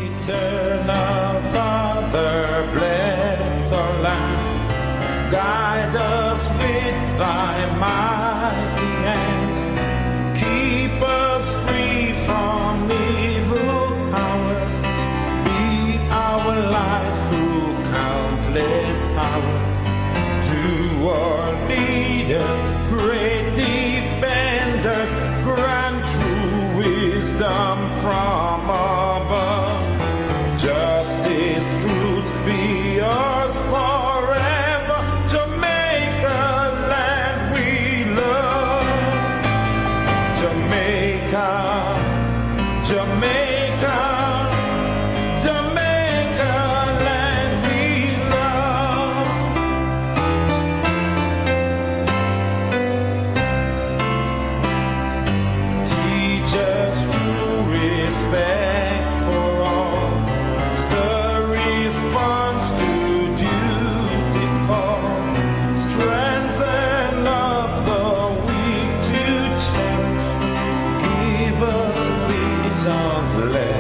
Eternal Father, bless our land. Guide us with thy mighty hand. Keep us free from evil powers. Be our light through countless hours. To our leaders, great defenders, grant true wisdom from above. Justice, truth be yours forever. Jamaica, land we love. Jamaica, Jamaica, Jamaica, land we love. Teach us true respect for all. Stir response to duty's call. Strengthen us the weak to cherish. Give us visions.